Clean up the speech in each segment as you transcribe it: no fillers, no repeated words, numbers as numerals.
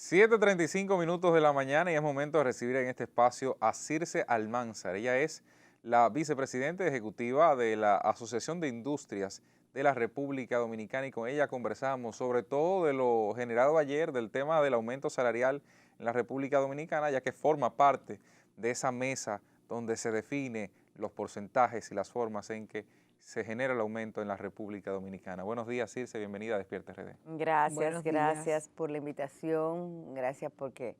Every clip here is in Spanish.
7:35 de la mañana y es momento de recibir en este espacio a Circe Almanzar. Ella es la vicepresidenta ejecutiva de la Asociación de Industrias de la República Dominicana y con ella conversamos sobre todo de lo generado ayer del tema del aumento salarial en la República Dominicana, ya que forma parte de esa mesa donde se define los porcentajes y las formas en que se genera el aumento en la República Dominicana. Buenos días, Circe, bienvenida a Despierta RD. Gracias, Buenos días. gracias por la invitación, gracias porque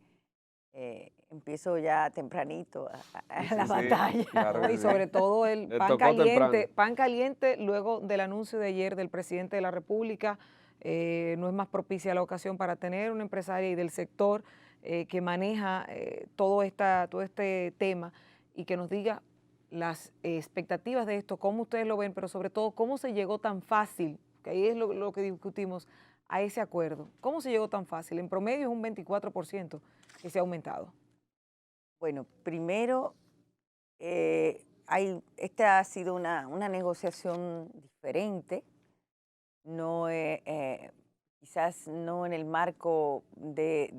empiezo ya tempranito Sí, a la sí, sí, batalla. claro ¿No? que Y sí. sobre todo el Le tocó temprano. pan caliente luego del anuncio de ayer del presidente de la República. No es más propicia la ocasión para tener una empresaria y del sector que maneja todo este tema y que nos diga las expectativas de esto, cómo ustedes lo ven, pero sobre todo cómo se llegó tan fácil, que ahí es lo que discutimos, a ese acuerdo. ¿Cómo se llegó tan fácil? En promedio es un 24% que se ha aumentado. Bueno, primero, esta ha sido una negociación diferente, no, quizás no en el marco de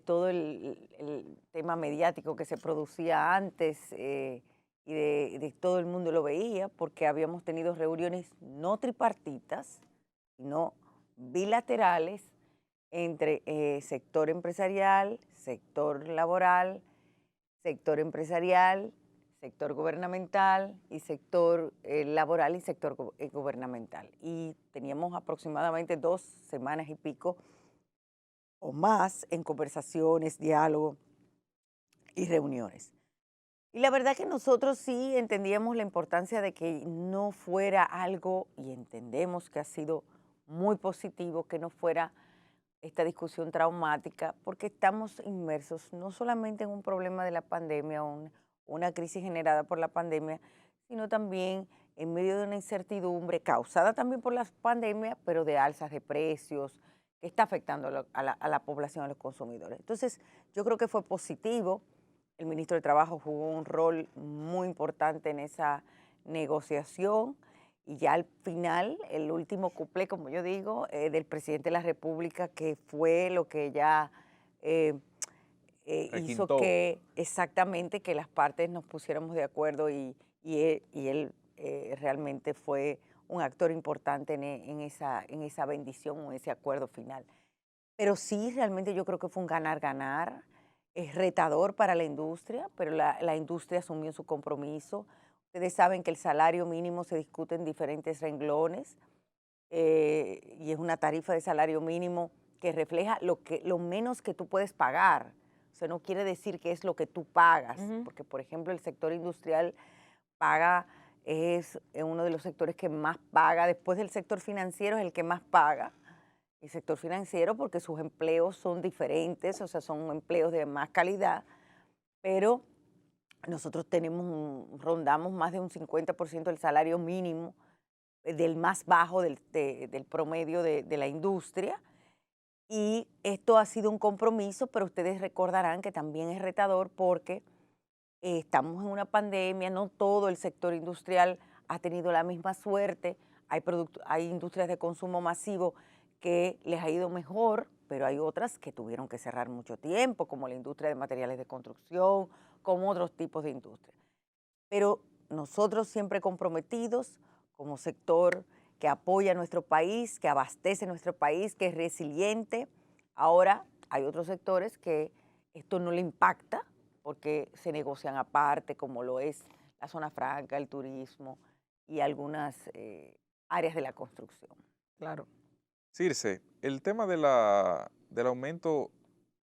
todo el tema mediático que se producía antes y de todo el mundo lo veía, porque habíamos tenido reuniones no tripartitas, sino bilaterales entre sector empresarial, sector laboral, sector empresarial, sector gubernamental y sector laboral y sector gubernamental. Y teníamos aproximadamente 2 semanas y pico o más en conversaciones, diálogo y reuniones. Y la verdad que nosotros sí entendíamos la importancia de que no fuera algo, y entendemos que ha sido muy positivo, que no fuera esta discusión traumática, porque estamos inmersos no solamente en un problema de la pandemia, una crisis generada por la pandemia, sino también en medio de una incertidumbre causada también por la pandemia, pero de alzas de precios, que está afectando a la población, a los consumidores. Entonces, yo creo que fue positivo. El ministro de Trabajo jugó un rol muy importante en esa negociación y ya al final, el último cuplé, como yo digo, del presidente de la República, que fue lo que ya eh, hizo Requintó. que exactamente que las partes nos pusiéramos de acuerdo y él realmente fue un actor importante en esa bendición o en ese acuerdo final. Pero sí, realmente yo creo que fue un ganar-ganar. Es retador para la industria, pero la industria asumió su compromiso. Ustedes saben que el salario mínimo se discute en diferentes renglones y es una tarifa de salario mínimo que refleja lo menos que tú puedes pagar. O sea, no quiere decir que es lo que tú pagas, porque por ejemplo el sector industrial paga, es uno de los sectores que más paga, después del sector financiero es el que más paga. El sector financiero porque sus empleos son diferentes, o sea, son empleos de más calidad, pero nosotros rondamos más de un 50% del salario mínimo, del más bajo del promedio de la industria, y esto ha sido un compromiso, pero ustedes recordarán que también es retador porque estamos en una pandemia, no todo el sector industrial ha tenido la misma suerte, hay industrias de consumo masivo que les ha ido mejor, pero hay otras que tuvieron que cerrar mucho tiempo, como la industria de materiales de construcción, como otros tipos de industrias. Pero nosotros siempre comprometidos como sector que apoya a nuestro país, que abastece nuestro país, que es resiliente. Ahora hay otros sectores que esto no le impacta porque se negocian aparte, como lo es la zona franca, el turismo y algunas áreas de la construcción. Claro. Circe, el tema del aumento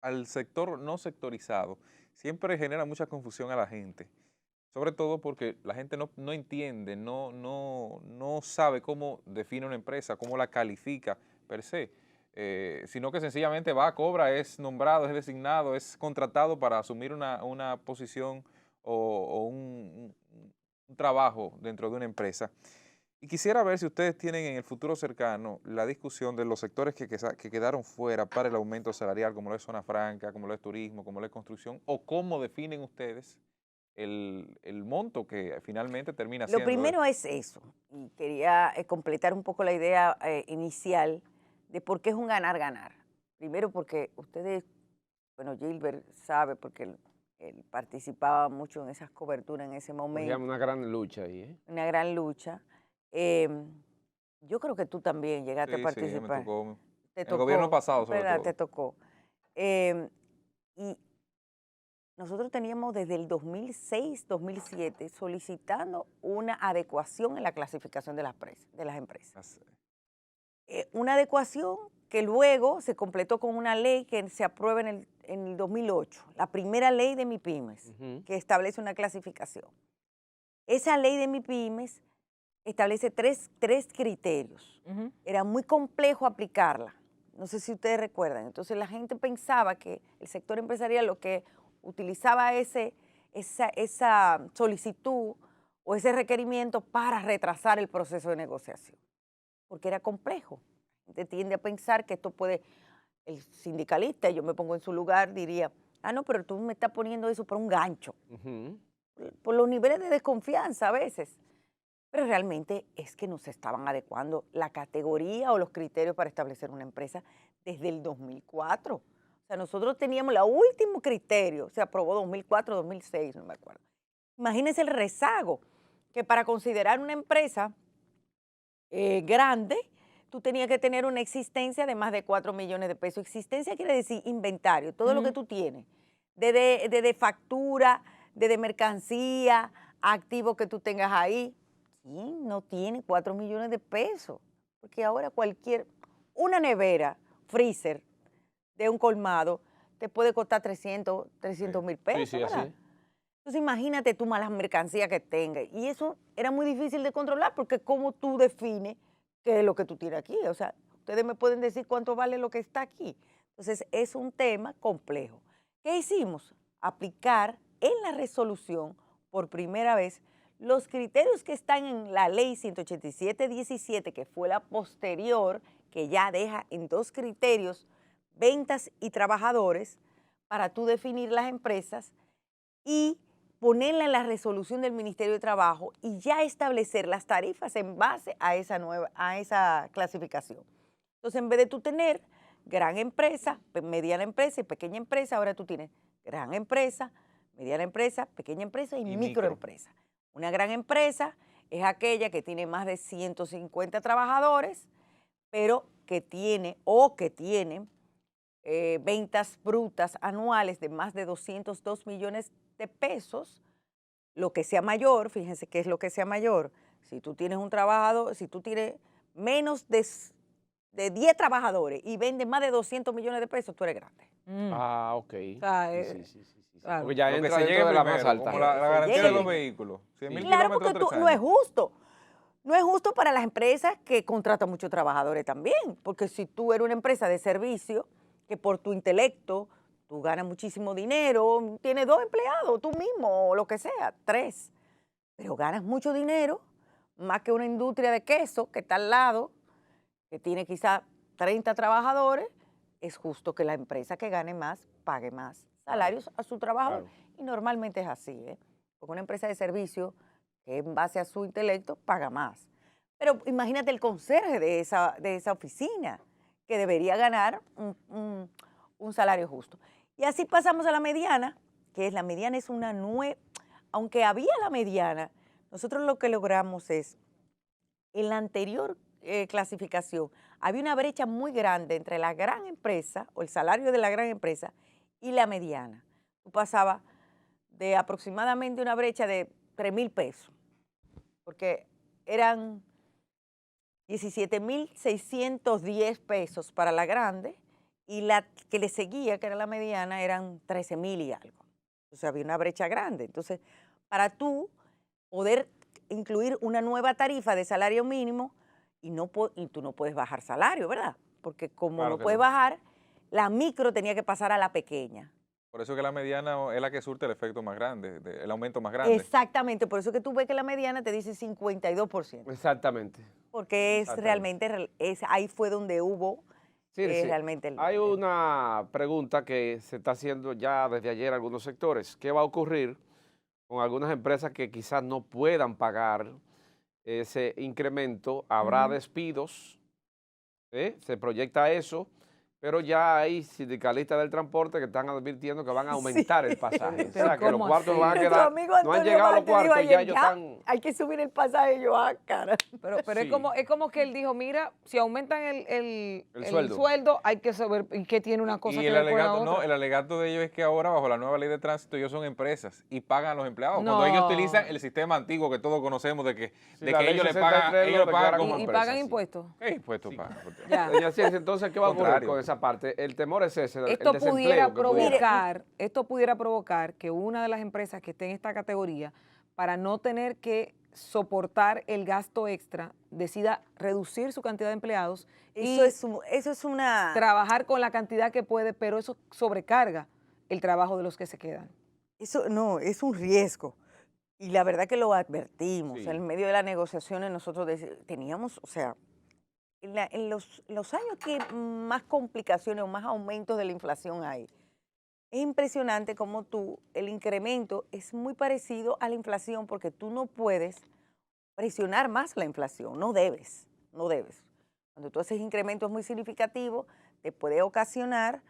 al sector no sectorizado siempre genera mucha confusión a la gente, sobre todo porque la gente no entiende, no sabe cómo define una empresa, cómo la califica per se, sino que sencillamente va, cobra, es nombrado, es designado, es contratado para asumir una posición o un trabajo dentro de una empresa. Y quisiera ver si ustedes tienen en el futuro cercano la discusión de los sectores que quedaron fuera para el aumento salarial, como lo es zona franca, como lo es turismo, como lo es construcción, o cómo definen ustedes el monto que finalmente termina Lo siendo primero es eso, y quería completar un poco la idea inicial de por qué es un ganar-ganar. Primero porque ustedes, bueno, Gilbert sabe porque él participaba mucho en esas coberturas en ese Cogíamos momento, una gran lucha ahí, ¿eh? una gran lucha. Em, yo creo que tú también llegaste a Sí, sí, me participar. tocó. Te En el gobierno tocó, pasado, sobre ¿verdad? Te todo. tocó. Em, y nosotros teníamos desde el 2006, 2007 solicitando una adecuación en la clasificación de las empresas. Una adecuación que luego se completó con una ley que se aprueba en el 2008, la primera ley de MIPYMES, Ujú. que establece una clasificación. Esa ley de MIPYMES establece tres criterios. Ujú. Era muy complejo aplicarla. No sé si ustedes recuerdan. Entonces la gente pensaba que el sector empresarial lo que utilizaba esa solicitud o ese requerimiento para retrasar el proceso de negociación, porque era complejo. La gente tiende a pensar que esto puede, el sindicalista, yo me pongo en su lugar, diría, ah, no, pero tú me estás poniendo eso por un gancho, Ujú. por los niveles de desconfianza a veces. Pero realmente es que nos estaban adecuando la categoría o los criterios para establecer una empresa desde el 2004. O sea, nosotros teníamos el último criterio, se aprobó 2004, 2006, no me acuerdo. Imagínense el rezago, que para considerar una empresa grande, tú tenías que tener una existencia de más de 4 millones de pesos. Existencia quiere decir inventario, todo lo que Ujú. tú tienes, desde factura, desde mercancía, activos que tú tengas ahí. ¿Quién no tiene 4 millones de pesos? Porque ahora una nevera, freezer de un colmado, te puede costar 300 mil Sí, pesos, sí, así ¿verdad? es. Entonces imagínate tú malas mercancías que tengas. Y eso era muy difícil de controlar porque cómo tú defines qué es lo que tú tienes aquí. O sea, ustedes me pueden decir cuánto vale lo que está aquí. Entonces es un tema complejo. ¿Qué hicimos? Aplicar en la resolución por primera vez los criterios que están en la ley 187-17, que fue la posterior, que ya deja en 2 criterios ventas y trabajadores para tú definir las empresas y ponerla en la resolución del Ministerio de Trabajo y ya establecer las tarifas en base a esa clasificación. Entonces, en vez de tú tener gran empresa, mediana empresa y pequeña empresa, ahora tú tienes gran empresa, mediana empresa, pequeña empresa y Y microempresa. Una gran empresa es aquella que tiene más de 150 trabajadores, pero que tiene ventas brutas anuales de más de 202 millones de pesos, lo que sea mayor, fíjense qué es lo que sea mayor. Si tú tienes un trabajador, si tú tienes menos de 10 trabajadores y vendes más de 200 millones de pesos, tú eres grande. Mm. Ah, ok. O sea, Sí, sí, sí, sí, sí. claro. Porque ya Lo que entra se llegue dentro de la más primero, alta. como la Se garantía llegue de los primero. vehículos. 100.000 Claro, kilómetros, porque 3 no es años. justo. No es justo para las empresas que contratan muchos trabajadores también, porque si tú eres una empresa de servicio, que por tu intelecto tú ganas muchísimo dinero, tienes 2 empleados, tú mismo, o lo que sea, 3, pero ganas mucho dinero, más que una industria de queso que está al lado, que tiene quizá 30 trabajadores, es justo que la empresa que gane más pague más Claro, salarios a su trabajador. claro. Y normalmente es así, ¿eh? Porque una empresa de servicio que en base a su intelecto paga más. Pero imagínate el conserje de esa oficina, que debería ganar un salario justo. Y así pasamos a la mediana, la mediana es una nueva, aunque había la mediana, nosotros lo que logramos es, en la anterior clasificación, había una brecha muy grande entre la gran empresa o el salario de la gran empresa y la mediana. Tú pasabas de aproximadamente una brecha de 3,000 pesos, porque eran 17,610 pesos para la grande y la que le seguía, que era la mediana, eran 13,000 y algo. Entonces había una brecha grande. Entonces, para tú poder incluir una nueva tarifa de salario mínimo y tú no puedes bajar salario, ¿verdad? Porque como Claro no que puedes no. bajar, la micro tenía que pasar a la pequeña. Por eso que la mediana es la que surte el efecto más grande, el aumento más grande. Exactamente, por eso que tú ves que la mediana te dice 52%, Exactamente. porque Exactamente. ahí fue donde hubo Circe, realmente hay una pregunta que se está haciendo ya desde ayer en algunos sectores. ¿Qué va a ocurrir con algunas empresas que quizás no puedan pagar ese incremento? ¿Habrá Ujú. despidos? Se proyecta eso, Pero ya hay sindicalistas del transporte que están advirtiendo que van a aumentar el pasaje. O sea, que los ¿cómo cuartos así? van a Nuestro quedar, amigo no han Antonio llegado a los Marte dijo cuartos, ya ayer, ellos "Ya, están... hay que subir el pasaje". Yo, cara. Pero Sí. es como que él dijo, mira, si aumentan El sueldo. sueldo, hay que saber, ¿y qué tiene una cosa Y que el ver con la alegato, otra? no, el alegato de ellos es que ahora, bajo la nueva ley de tránsito, ellos son empresas y pagan a los empleados. Cuando ellos No. utilizan el sistema antiguo que todos conocemos de que, Sí, de la que ley ellos le 63 pagan, lo ellos le pagan declara como como Y empresa, pagan sí. impuestos. ¿Qué impuesto Sí. pagan? Ya. Doña Ciencia, entonces, ¿qué va a ocurrir Contrario. con esa parte? El temor es ese, el Esto desempleo pudiera que pudiera... provocar que una de las empresas que esté en esta categoría, para no tener que soportar el gasto extra, decida reducir su cantidad de empleados y Eso es una... trabajar con la cantidad que puede, pero eso sobrecarga el trabajo de los que se quedan. Eso no, es un riesgo. Y la verdad que lo advertimos. Sí. En medio de las negociaciones nosotros teníamos, o sea, en los años que más complicaciones o más aumentos de la inflación hay, es impresionante cómo el incremento es muy parecido a la inflación porque tú no puedes presionar más la inflación, no debes. Cuando tú haces incrementos muy significativos, te puede ocasionar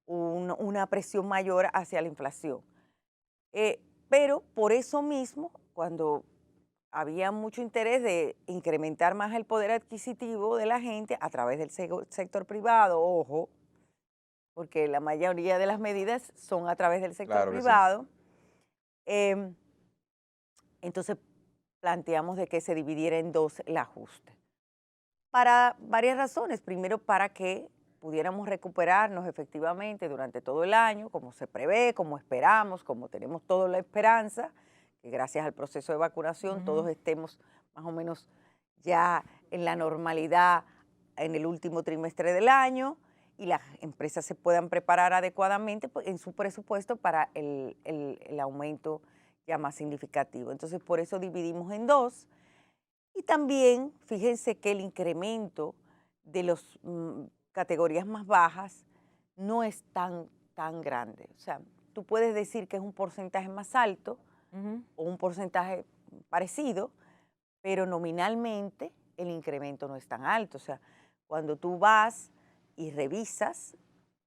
una presión mayor hacia la inflación. Pero por eso mismo, cuando había mucho interés de incrementar más el poder adquisitivo de la gente a través del sector privado, ojo, porque la mayoría de las medidas son a través del sector Claro que sí. privado, entonces planteamos de que se dividiera en dos el ajuste. Para varias razones. Primero, para que pudiéramos recuperarnos efectivamente durante todo el año, como se prevé, como esperamos, como tenemos toda la esperanza, que gracias al proceso de vacunación todos estemos más o menos ya en la normalidad en el último trimestre del año y las empresas se puedan preparar adecuadamente en su presupuesto para el aumento ya más significativo. Entonces, por eso dividimos en dos. Y también, fíjense que el incremento de las categorías más bajas no es tan grande. O sea, tú puedes decir que es un porcentaje más alto o un porcentaje parecido, pero nominalmente el incremento no es tan alto. O sea, cuando tú vas y revisas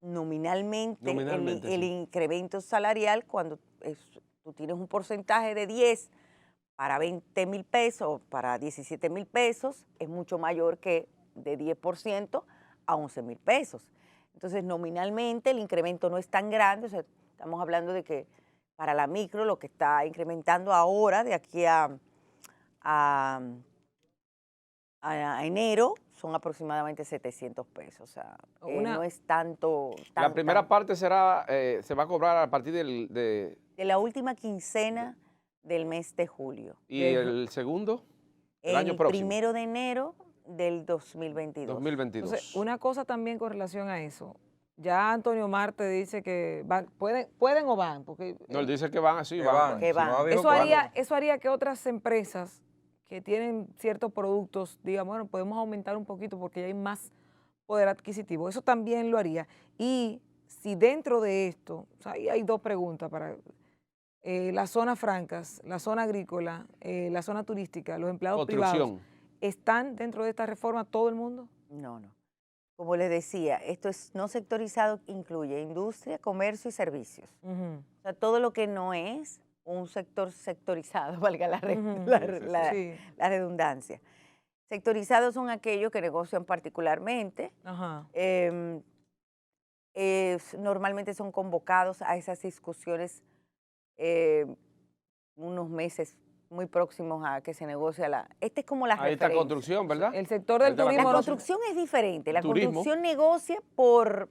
nominalmente, el sí. incremento salarial, cuando tú tienes un porcentaje de 10 para 20,000 pesos, para 17,000 pesos, es mucho mayor que de 10% a 11,000 pesos. Entonces, nominalmente el incremento no es tan grande. O sea, estamos hablando de que para la micro lo que está incrementando ahora, de aquí a enero, son aproximadamente 700 pesos. O sea, no es tanto. La primera parte será, se va a cobrar a partir de la última quincena del mes de julio. ¿Y el segundo? El año próximo. 1 de enero del 2022. 2022. Entonces, una cosa también con relación a eso. Ya Antonio Marte dice que pueden o van, porque No, él dice que van así, Que van. Que van. No dijo eso haría que otras empresas que tienen ciertos productos digan, bueno, podemos aumentar un poquito porque ya hay más poder adquisitivo. Eso también lo haría. Y si dentro de esto, o sea, ahí hay dos preguntas para las zonas francas, la zona agrícola, la zona turística, los empleados privados, ¿están dentro de esta reforma todo el mundo? No. Como les decía, esto es no sectorizado, incluye industria, comercio y servicios. O sea, todo lo que no es un sector sectorizado, valga la redundancia. Sectorizados son aquellos que negocian particularmente. Normalmente son convocados a esas discusiones unos meses muy próximos a que se negocie esta es como la referencia. Ahí está construcción, ¿verdad? El sector del turismo. La construcción es diferente. La turismo. construcción negocia por...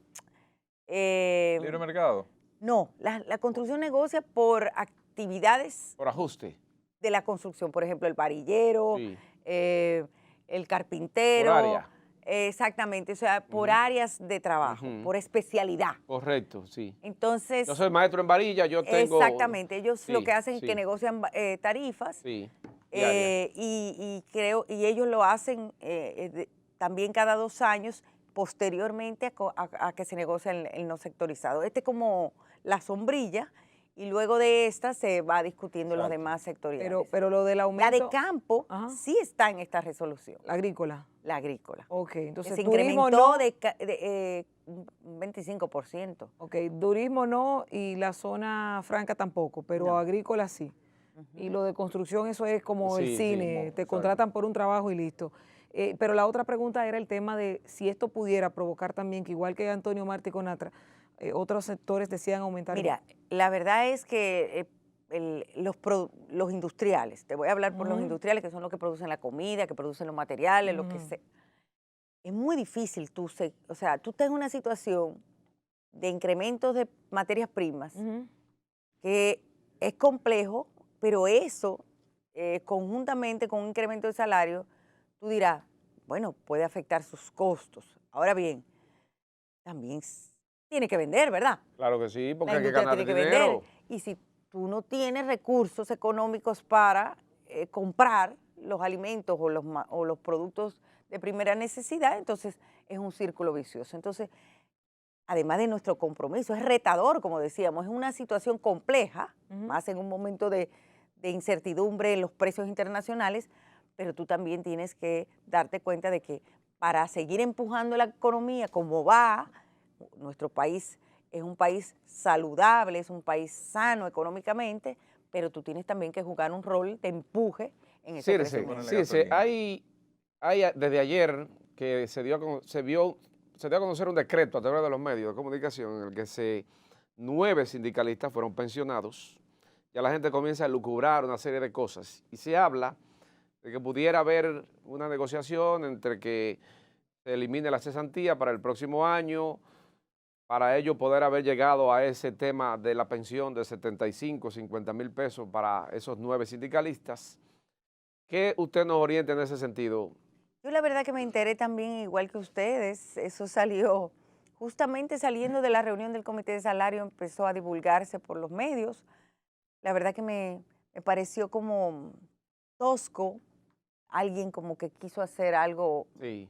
¿Libre mercado? No, la construcción negocia por actividades... Por ajuste. De la construcción, por ejemplo, el varillero, Sí. El carpintero. Por área. Exactamente, o sea, por áreas de trabajo, por especialidad. Correcto, sí. Entonces... Yo soy maestro en varilla, yo tengo... Exactamente, ellos lo que hacen es que negocian tarifas. Sí. Y ellos lo hacen también cada 2 años posteriormente a que se negocia el no sectorizado. Este es como la sombrilla y luego de esta se va discutiendo los Exacto. demás sectoriales. Pero lo del La aumento... de campo Ajá. sí está en esta resolución, La agrícola. la agrícola. Ok, Que entonces se turismo incrementó no. un 25%. Ok, turismo no y la zona franca tampoco, pero No. agrícola sí. Y lo de construcción, eso es como el Sí, sí, cine, te exacto. contratan por un trabajo y listo. Pero la otra pregunta era el tema de si esto pudiera provocar también que igual que Antonio Martí Conatra, otros sectores decidan aumentar. Mira, la verdad es que los industriales, te voy a hablar por los Ujú. industriales que son los que producen la comida, que producen los materiales, lo que Ujú. sea. Es muy difícil o sea, tú estás en una situación de incrementos de materias primas Ujú. que es complejo, pero eso, conjuntamente con un incremento de salario, tú dirás, bueno, puede afectar sus costos. Ahora bien, también tiene que vender, ¿verdad? Claro que sí, porque La hay que industria ganar tiene que vender. dinero. Y si tú no tienes recursos económicos para comprar los alimentos o los productos de primera necesidad, entonces es un círculo vicioso. Entonces, además de nuestro compromiso, es retador, como decíamos, es una situación compleja, Ujú. más en un momento de incertidumbre en los precios internacionales, pero tú también tienes que darte cuenta de que para seguir empujando la economía como va, nuestro país es un país saludable, es un país sano económicamente, pero tú tienes también que jugar un rol de empuje en ese Circe, crecimiento. Ponerle Circe, gasolina. hay desde ayer que se dio a conocer un decreto a través de los medios de comunicación en el que 9 sindicalistas fueron pensionados. Ya la gente comienza a lucubrar una serie de cosas y se habla de que pudiera haber una negociación entre que se elimine la cesantía para el próximo año, para ello poder haber llegado a ese tema de la pensión de 75, 50 mil pesos para esos 9 sindicalistas. ¿Qué usted nos orienta en ese sentido? Yo la verdad que me enteré también, igual que ustedes, eso salió justamente saliendo de la reunión del Comité de Salario, empezó a divulgarse por los medios. La verdad que me pareció como tosco, alguien como que quiso hacer algo Sí,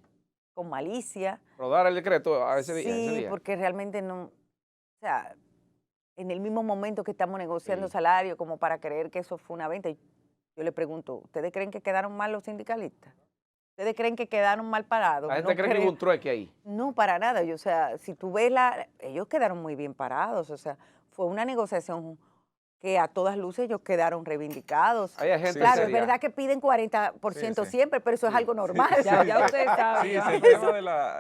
con malicia. rodar el decreto a ese día, ese Sí, día. porque realmente no, o sea, en el mismo momento que estamos negociando Sí. salario, como para creer que eso fue una venta, yo le pregunto, ¿ustedes creen que quedaron mal los sindicalistas? ¿Ustedes creen que quedaron mal parados? La gente cree que hubo un trueque ahí. No, para nada. O sea, si tú ves ellos quedaron muy bien parados. O sea, fue una negociación que a todas luces ellos quedaron reivindicados. Hay gente Claro, es seria. verdad que piden 40% Sí. siempre, pero eso es Sí. algo normal. Ya ustedes saben. Sí, ya.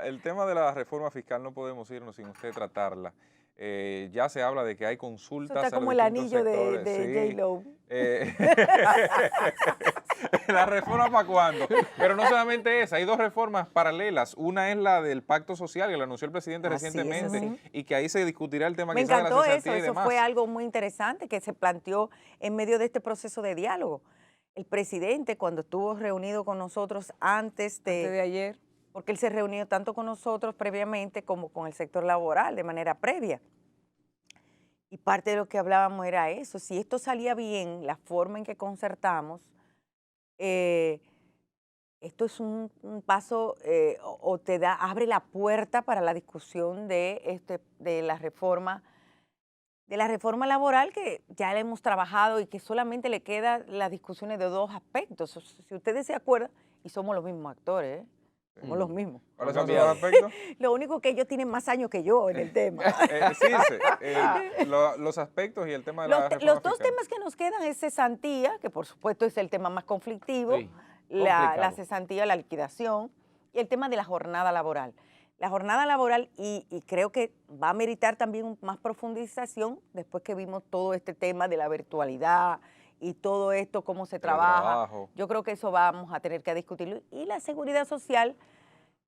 el tema de la reforma fiscal no podemos irnos sin usted tratarla. Ya se habla de que hay Eso consultas está a los como el distintos anillo de sectores. Sí. J-Lo. ¿La reforma para cuándo? Pero no solamente esa, hay 2 reformas paralelas. Una es la del pacto social que lo anunció el presidente Así es, recientemente así. y que ahí se discutirá el tema Me quizás de la encantó eso, cesantía y eso demás. fue algo muy interesante que se planteó en medio de este proceso de diálogo. El presidente, cuando estuvo reunido con nosotros antes Antes de ayer. porque él se reunió tanto con nosotros previamente como con el sector laboral de manera previa. Y parte de lo que hablábamos era eso, si esto salía bien, la forma en que concertamos, esto es un paso o abre la puerta para la discusión de la reforma laboral que ya la hemos trabajado y que solamente le quedan las discusiones de 2 aspectos. Si ustedes se acuerdan, y somos los mismos actores, somos los mismos. ¿Cuáles No son esos cambiaron. 2 aspectos? Lo único que ellos tienen más años que yo en el tema. Circe, los aspectos y el tema de la reforma Los 2 fiscal. temas que nos quedan es cesantía, que por supuesto es el tema más conflictivo, Sí, la complicado. cesantía, la liquidación, y el tema de la jornada laboral. La jornada laboral, y creo que va a meritar también más profundización después que vimos todo este tema de la virtualidad y todo esto, cómo se trabaja. Teletrabajo. Yo creo que eso vamos a tener que discutirlo. Y la seguridad social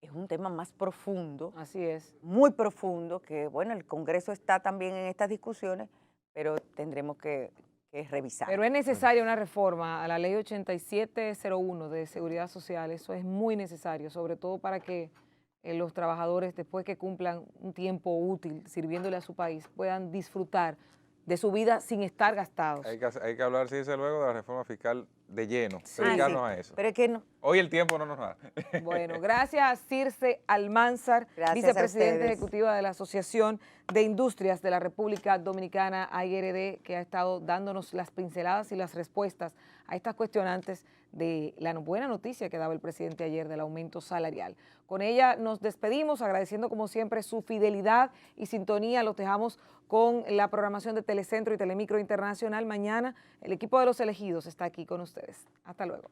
es un tema más profundo, Así es. muy profundo, que bueno, el Congreso está también en estas discusiones, pero tendremos que revisar. Pero es necesaria una reforma a la ley 8701 de seguridad social. Eso es muy necesario, sobre todo para que los trabajadores, después que cumplan un tiempo útil sirviéndole a su país, puedan disfrutar de su vida sin estar gastados. Hay que hablar, sí, desde luego, de la reforma fiscal de lleno, Sí. dedicarnos a eso. Pero es que no. Hoy el tiempo no nos da. Bueno, gracias a Circe Almanzar, Gracias a vicepresidenta ustedes. ejecutiva de la Asociación de Industrias de la República Dominicana, AIRD, que ha estado dándonos las pinceladas y las respuestas a estas cuestionantes de la buena noticia que daba el presidente ayer del aumento salarial. Con ella nos despedimos, agradeciendo como siempre su fidelidad y sintonía. Los dejamos con la programación de Telecentro y Telemicro Internacional. Mañana el equipo de Los Elegidos está aquí con ustedes. Hasta luego.